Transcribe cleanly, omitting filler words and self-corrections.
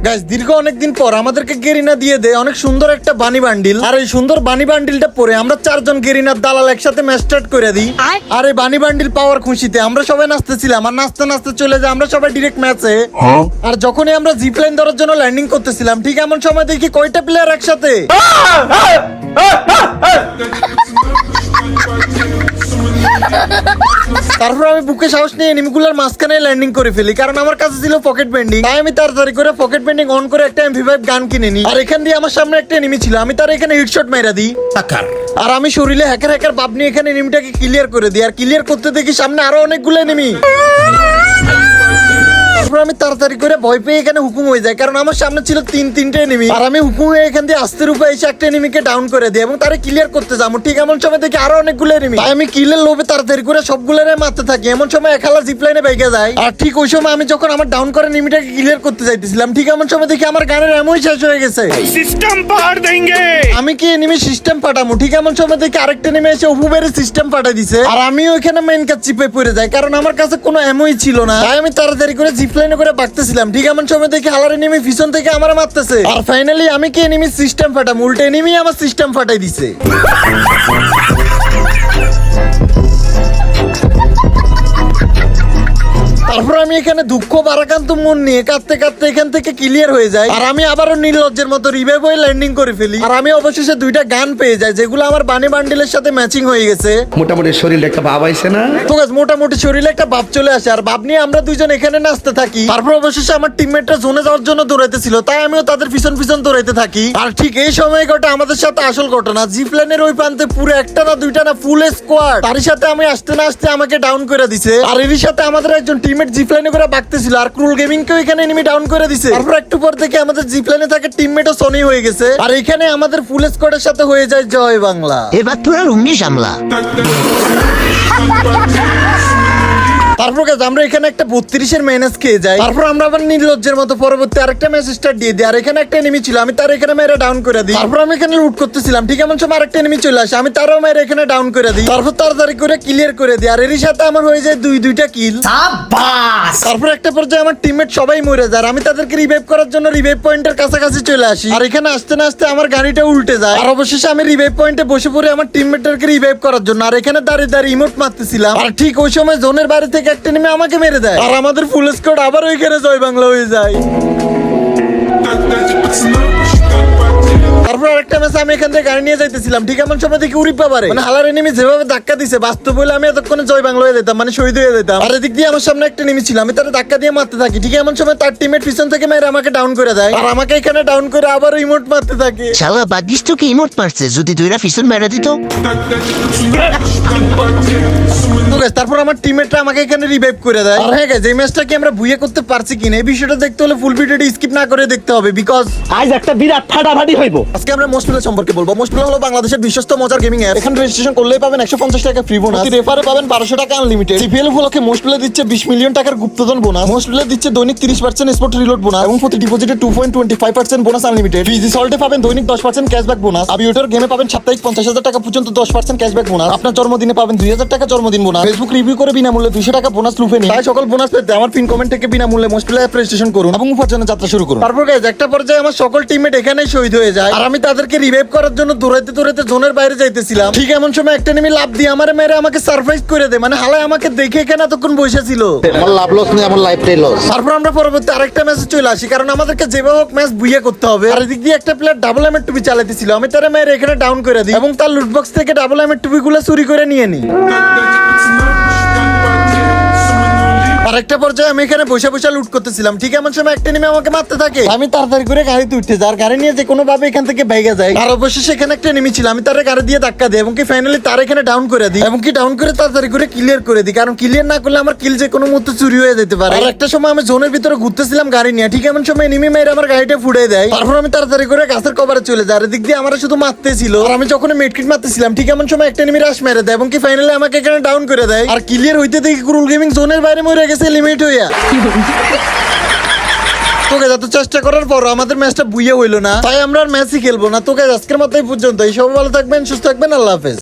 Guys দীর্ঘ অনেকদিন পর আমাদেরকে গেরিনা দিয়ে দেয় অনেক সুন্দর একটা বানি বান্ডিল। আর এই সুন্দর বানি বান্ডিলটা পরে আমরা চারজন গেরিনার দালাল একসাথে ম্যাচ স্টার্ট করে দিই। আর এই বানি বান্ডিল পাওয়ার খুশিতে আমরা সবাই নাচতেছিলাম, আর নাচতে নাচতে চলে যাই আমরা সবাই ডিরেক্ট ম্যাচে। আর যখনই আমরা জিপ লাইন ধরার জন্য ল্যান্ডিং করতেছিলাম, ঠিক এমন সময় দেখি কয়টা প্লেয়ার একসাথে। তারপর আমি বুকে সাহস নিয়ে এনিমিগুলোর মাঝখানে ল্যান্ডিং করে ফেলি, কারণ আমার কাছে ছিল পকেট বেন্ডিং। তাই আমি তাড়াতাড়ি করে পকেট বেন্ডিং অন করে একটা MP5 গান কিনে নিই। আর এখান দিয়ে আমার সামনে একটা এনিমি ছিল, আমি তার এখানে হেডশট মেরে দিই। আর আমি শরীরে হ্যাকার ভাব নিয়ে এখানে এনিমিটাকে ক্লিয়ার করে দিই। আর ক্লিয়ার করতে দেখি সামনে আরো অনেকগুলো এনিমি। তারপর আমি তাড়াতাড়ি করে ভয় পেয়ে এখানে হুকুম হয়ে যায়, কারণ আমার সামনে ছিল তিনটে এনিমি। আর আমি হুকুম হয়ে এখান দিয়ে আস্তে রূপে এসে একটা এনিমিকে ডাউন করে দিই এবং তারে ক্লিয়ার করতে যাবো। ঠিক এমন সময় দেখি আরো অনেকগুলো এনিমি। তাই আমি কিলের লোভে তাড়াতাড়ি করে সবগুলোরে মারতে থাকি। এমন সময় একালা জিপ লাইনে বেগে যায়। আর ঠিক ওই সময় আমি যখন আমার ডাউন করে এনিমিটাকে ক্লিয়ার করতে যাইতেছিলাম, ঠিক এমন সময় দেখি আমার গানের এমনই শেষ হয়ে গেছে। সিস্টেম পাহাড় দেंगे। আমি কি এনিমি সিস্টেম পাঠামু, ঠিক এমন সময় দেখি আরেকটা এনিমি এসে উপবেরে সিস্টেম পাঠাই দিছে। আর আমি ওইখানে মেইন কাজ চিপে পড়ে যাই, কারণ আমার কাছে কোনো এমওই ছিল না। তাই আমি তাড়াতাড়ি করে জিপ লাইনে করে বাগতেছিলাম, ঠিক এমন সময় দেখি হালার এনিমি পিছন থেকে আমার মারতেছে। আর ফাইনালি আমি কি এনিমি সিস্টেম ফাটাম, উল্টো এনিমি আমার সিস্টেম ফাটাই দিছে। তারপর আমি এখানে দুঃখ বারাকান্ত মন নিয়ে কাঁদতে কাঁদতে এখান থেকে ক্লিয়ার হয়ে যায়। আর আমি আবারও নির্লজ্জের মতো রিভাইভ হয়ে ল্যান্ডিং করে ফেলি। আর আমি অবশেষে দুইটা গান পেয়ে যাই, যেগুলো আমার বানি বান্ডিলের সাথে ম্যাচিং হয়ে গেছে। মোটামুটি শরীরে একটা ভাব আইছে না? তো গাইস মোটামুটি শরীরে একটা ভাব চলে আসে। আর ভাব নিয়ে আমরা দুইজন এখানে নাচতে থাকি। তারপর অবশেষে আমার টিমমেটরা জোনে যাওয়ার জন্য দৌড়াইতেছিল, তাই আমিও তাদের পিছন পিছন দৌড়াইতে থাকি। আর ঠিক এই সময় ঘটে আমাদের সাথে আসল ঘটনা। জিপ লাইনের ওই প্রান্তে পুরো একটা না দুইটা না ফুল স্কোয়াড। তার সাথে আমি আসতে না আসতে আমাকে ডাউন করে দিছে। আর এর সাথে আমাদের একজন টিমমেট জিপ লাইনে করে বাগতেছিল। আর ক্রুল গেমিং কেও এখানে এনিমি ডাউন করে দিছে। তারপর একটু পর থেকে আমাদের জিপ লাইনে থাকে টিমমেটও সনি হয়ে গেছে। আর এখানে আমাদের ফুল স্কোয়াডের সাথে হয়ে যায় জয় বাংলা। এবার তোরা রুমনি সামলা। তারপর আমরা এখানে একটা 32-এর ম্যানেজ খেয়ে যাই। তারপর আমরা আবার নির্লজ্জের মতো পরবর্তী আরেকটা ম্যাচ স্টার্ট দিয়ে দিই। আর এখানে একটা এনিমি ছিল, আমি তার এখানে মেরে ডাউন করে দিই। তারপর আমি এখানে লুট করতেছিলাম, ঠিক এমন সময় আরেকটা এনিমি চলে আসে, আমি তারও মেরে এখানে ডাউন করে দিই। তারপর তাড়াতাড়ি করে ক্লিয়ার করে দিই। আর এর সাথে আমার হয়ে যায় দুইটা কিল। তারপর একটা পর্যায়ে আমার টিমমেট সবাই মরে যায়। আর আমি তাদেরকে রিভাইভ করার জন্য রিভাইভ পয়েন্টের কাছাকাছি চলে আসি। আর এখানে আসতে না আসতে আমার গাড়িটা উল্টে যায়। আর অবশেষে আমি রিভাইভ পয়েন্টে বসে পড়ি আমার টিমমেটদেরকে রিভাইভ করার জন্য। আর এখানে দাঁড়িয়ে ইমোট মারতেছিলাম। আর ঠিক ওই সময় জোনের বাড়ি থেকে একটা এনিমি আমাকে মেরে দেয়। আর আমাদের ফুল স্কোয়াড আবার ওইখানে জয় বাংলা হয়ে যায়। তারপর আরেকটা ম্যাচ আমি এখান থেকে গাড়ি নিয়ে যাইতেছিলাম, ঠিক এমন সময় দেখি উড়ি পাবারে মানে হালার এনিমি যেভাবে ধাক্কা দিছে, বাস্তব বলে আমি এতক্ষণে জয় বাংলা হয়ে যেতাম, মানে শহীদ হয়ে যেতাম। আর এদিক দিয়ে আমার সামনে একটা এনিমি ছিল, আমি তার ধাক্কা দিয়ে মারতে থাকি। ঠিক এমন সময় তার টিমমেট পিছন থেকে মেরে আমাকে ডাউন করে দেয়। আর আমাকে এখানে ডাউন করে আবার ইমোট মারতে থাকে। শালা বাদিস তোকে ইমোট মারছে, যদি দুইরা পিছন মেরা দিত। তারপর আমার টিমমেটরা আমাকে এখানে রিভাইভ করে দেয়। আর হ্যাঁ গাইস, এই ম্যাচটা কি আমরা বুয়ে করতে পারছি কিনা এই বিষয়টা দেখতে হলে ফুল ভিডিওটি স্কিপ না করে দেখতে হবে, বিকজ আজ একটা বিরাট ফাটাফাটি হইব। আজকে আমরা মোস্ট প্লে সম্পর্কে বলবো। মোস্ট প্লে হলো বাংলাদেশের বিশ্বস্ত মজার গেমিং অ্যাপ। এখানে রেজিস্ট্রেশন করলেই পাবেন 150 টাকা ফ্রি বোনাস, রেফারে পাবেন 1200 টাকা আনলিমিটেড। সিপিএল উপলক্ষে মোস্ট প্লে দিচ্ছে 20 মিলিয়ন টাকার গুপ্তধন বোনাস। মোস্ট প্লে দিচ্ছে দৈনিক 30% স্পট রিলোড বোনাস এবং প্রতি ডিপোজিটে 2.25% বোনাস আনলিমিটেড। ফিজি সল্টে পাবেন দৈনিক 10% ক্যাশব্যাক বোনাস। আবিউটার গেমে পাবেন সাপ্তাহিক 50,000 টাকা পর্যন্ত 10% ক্যাশব্যাক বোনাস। আপনার জন্মদিনে পাবেন 2000 টাকা জন্মদিন বোনাস। ফেসবুক রিভিউ করে বিনামূল্যে 200 টাকা বোনাস লুফে নিন। তাই সকল বোনাস পেতে আমার পিন কমেন্ট থেকে বিনামূল্যে মোস্ট প্লে অ্যাপ রেজিস্ট্রেশন করুন এবং উপার্জনের যাত্রা শুরু করুন। তারপর গাইস একটা পর্যায়ে আমার সকল টিমমেট এখানেই শহীদ হয়ে যায়। আর আমি তাদেরকে রিভাইভ করার জন্য দৌড়াইতে জোনের বাইরে যাইতেছিলাম। ঠিক এমন সময় একটা এনিমি লাফ দিয়ে আমারে মেরে আমাকে সারপ্রাইজ করে দেয়, মানে হালায় আমাকে দেখে এখানে এতক্ষণ বসেছিল। আমার লাভ লস নেই, আমার লাইফটাই লস। তারপর আমরা পরবর্তী আরেকটা ম্যাচে চলে আসি, কারণ আমাদেরকে যেভাবে হোক ম্যাচ বুইয়া করতে হবে। আর এদিক দিয়ে একটা প্লেয়ার ডাবল এমের টুপি চালাইতেছিল, আমি তার মেরে এখানে ডাউন করে দিই এবং তার লুটবক্স থেকে ডাবল এমের টুপিগুলো চুরি করে নিয়ে নিই। আরেকটা পর্যায়ে আমি এখানে বসে লুট করতেছিলাম, ঠিক এমন সময় একটা এনিমি আমাকে মারতে থাকে। আমি তাড়াতাড়ি করে গাড়িতে উঠতে যাই, আর গাড়ি নিয়ে যে কোনো ভাবে এখান থেকে ভেগে যায়। আর অবশেষে এখানে একটা এনিমি ছিল, আমি তার গাড়ি দিয়ে ধাক্কা দিই এবং কি ফাইনালি তার এখানে ডাউন করে দিই এবং কি ডাউন করে তাড়াতাড়ি করে ক্লিয়ার করে দিই, কারণ ক্লিয়ার না করলে আমার কিল যে কোনো মুহূর্তে চুরি হয়ে যেতে পারে। আর একটা সময় আমি জোনের ভিতরে ঘুরতেছিলাম গাড়ি নিয়ে, ঠিক এমন সময় এনিমি মেরে আমার গাড়িটা ফুড়ে দেয়। তারপর আমি তাড়াতাড়ি করে গাছের কভারে চলে যাই। আর এদিক দিয়ে আমার শুধু মারতেছিল, আর আমি যখন মেডকিট মারতেছিলাম ঠিক এমন সময় একটা এনিমি রাশ মেরে দেয় এবং কি ফাইনালি আমাকে এখানে ডাউন করে দেয়। আর ক্লিয়ার হইতে দেখি ক্রুল গেমিং জোনের বাইরে মরে গেছে লিমিট হইয়া। তোকে যত চেষ্টা করার পর আমাদের ম্যাচটা বুইয়ে হইলো না, তাই আমরা আর ম্যাচই খেলবো না। তোকে আজকের মতো এই পর্যন্ত। এই সব ভালো থাকবেন, সুস্থ থাকবেন, আল্লাহ হাফেজ।